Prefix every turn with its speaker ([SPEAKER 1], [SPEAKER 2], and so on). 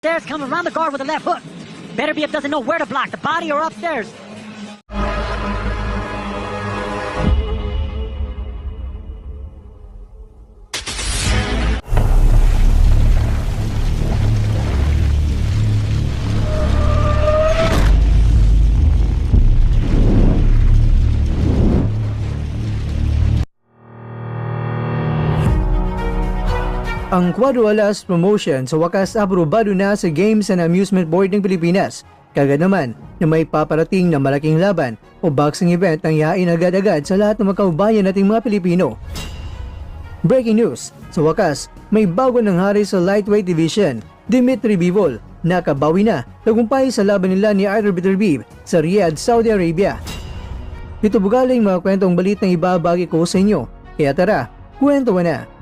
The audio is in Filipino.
[SPEAKER 1] stairs, come around the guard with a left hook. Beterbiev doesn't know where to block, the body or upstairs.
[SPEAKER 2] Ang Cuadro Alas promotion sa wakas aprobado na sa Games and Amusement Board ng Pilipinas. Kagad naman na may paparating na malaking laban o boxing event ang yain agad-agad sa lahat ng mga kaubayan nating mga Pilipino. Breaking news, sa wakas may bago ng hari sa lightweight division, Dimitri Bivol, nakabawi na tagumpay sa laban nila ni Artur Beterbiev sa Riyadh, Saudi Arabia. Ito bugaling mga kwentong balitang ibabagi ko sa inyo, kaya tara, kwento na!